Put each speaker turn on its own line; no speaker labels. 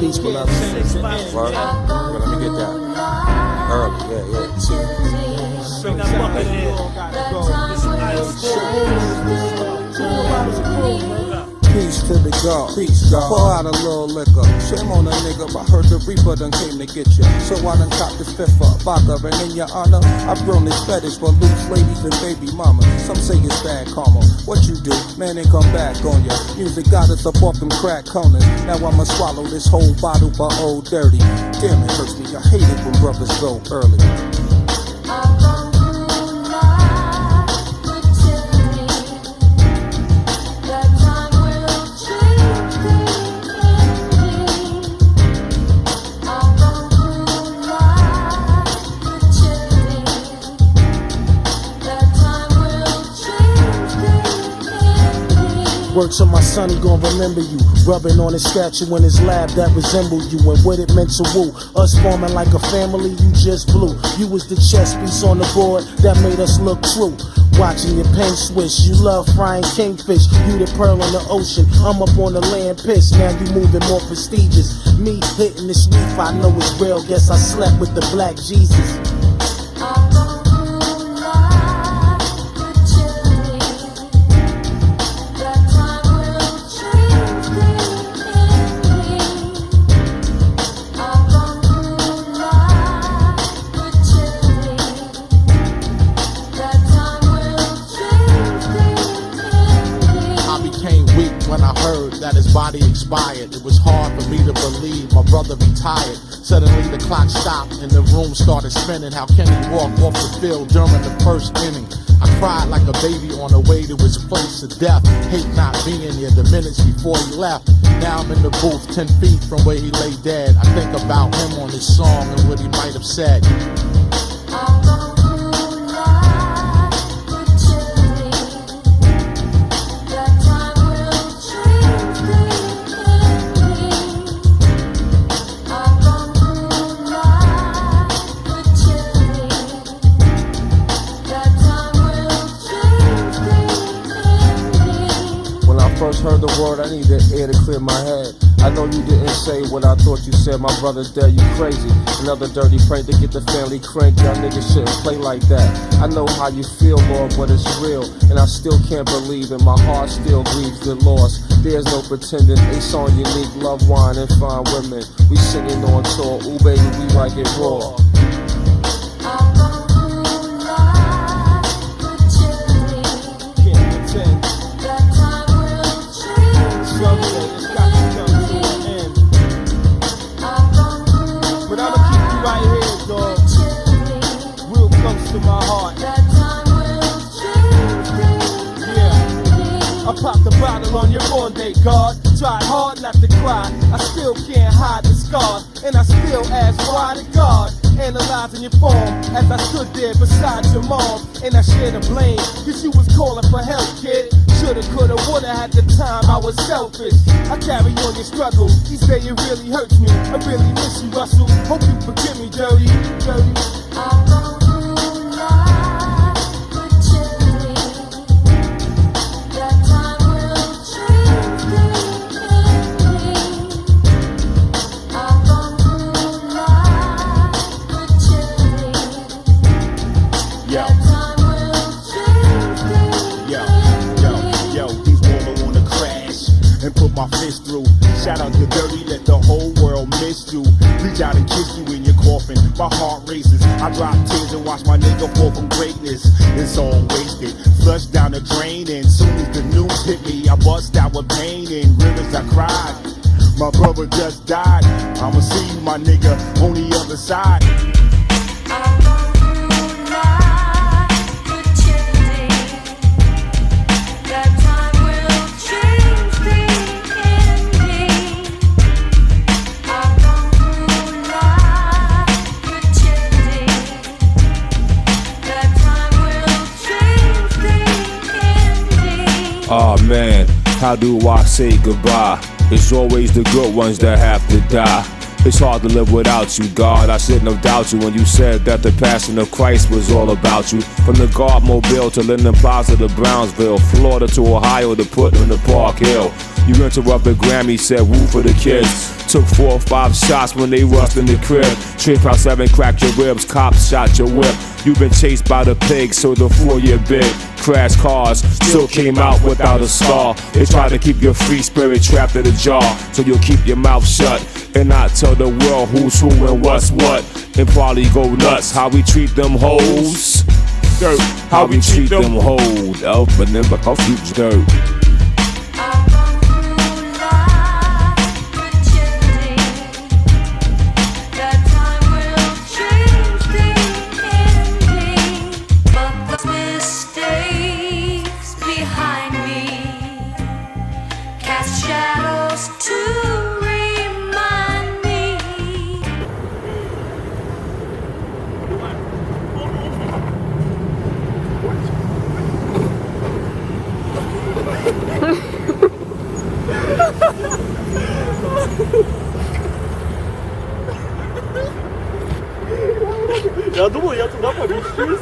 Peace, beloved. What? Yeah, let me get that. Early, yeah.
Bring that bucket in. This
Peace to the God. Peace, God. Pour out a little liquor. Shame on a nigga, I heard the Reaper done came to get ya. So I done copped this fifth up, vodka, and in your honor, I've grown this fetish for loose ladies and baby mamas. Some say it's bad karma. What you do, man, ain't come back on ya. Music got us up off them crack corners. Now I'ma swallow this whole bottle for old dirty. Damn, it hurts me. I hate it when brothers go early.
Works on my son, he gon' remember you. Rubbing on his statue in his lab that resembled you. And what it meant to woo. Us forming like a family, you just blew. You was the chess piece on the board that made us look true. Watching your pen swish, you love frying kingfish. You the pearl in the ocean, I'm up on the land piss. Now you moving more prestigious. Me hitting this reef, I know it's real. Guess I slept with the black Jesus.
When I heard that his body expired, it was hard for me to believe my brother retired. Suddenly the clock stopped and the room started spinning. How can he walk off the field during the first inning? I cried like a baby on the way to his place of death. Hate not being here the minutes before he left. Now I'm in the booth 10 feet from where he lay dead. I think about him on his song and what he might have said.
First heard the word, I needed air to clear my head. I know you didn't say what I thought you said. My brother's dead, you crazy. Another dirty prank to get the family cranked. Y'all niggas shouldn't play like that. I know how you feel, Lord, but it's real. And I still can't believe it. My heart still grieves the loss. There's no pretending. Ace on unique, love wine and fine women. We singing on tour. Ooh baby, we like it raw.
To my heart. Yeah, I popped the bottle on your born day, God. Tried hard not to cry. I still can't hide the scars, and I still ask why to God. Analyzing your form as I stood there beside your mom, and I shared the blame, cause you was calling for help, kid. Shoulda, coulda, woulda, at the time I was selfish. I carry on your struggle, each day it really hurts me. I really miss you, Russell. Hope you forgive me, dirty.
And put my fist through. Shout out to Dirty, let the whole world miss you. Reach out and kiss you in your coffin. My heart races. I drop tears and watch my nigga fall from greatness. It's all wasted, flushed down the drain. And soon as the news hit me, I bust out with pain and rivers I cried. My brother just died. I'ma see you, my nigga, on the other side.
Oh man, how do I say goodbye? It's always the good ones that have to die. It's hard to live without you, God. I shouldn't have doubted you when you said that the passion of Christ was all about you. From the Guard Mobile to Linden Plaza to Brownsville, Florida to Ohio to Putnam to Park Hill. You interrupted Grammy, said woo for the kids. Took 4 or 5 shots when they rushed in the crib. Trip House 7 cracked your ribs, cops shot your whip. You've been chased by the pigs, so the 4-year bid. Crash cars, still came out without a scar. They try to keep your free spirit trapped in a jar, so you'll keep your mouth shut and not tell the world who's who and what's what. And probably go nuts how we treat them hoes. Dirt, how we treat them hoes. Up and then but confused dirt.
Shadows to remind me.
Я думаю, я туда помещусь.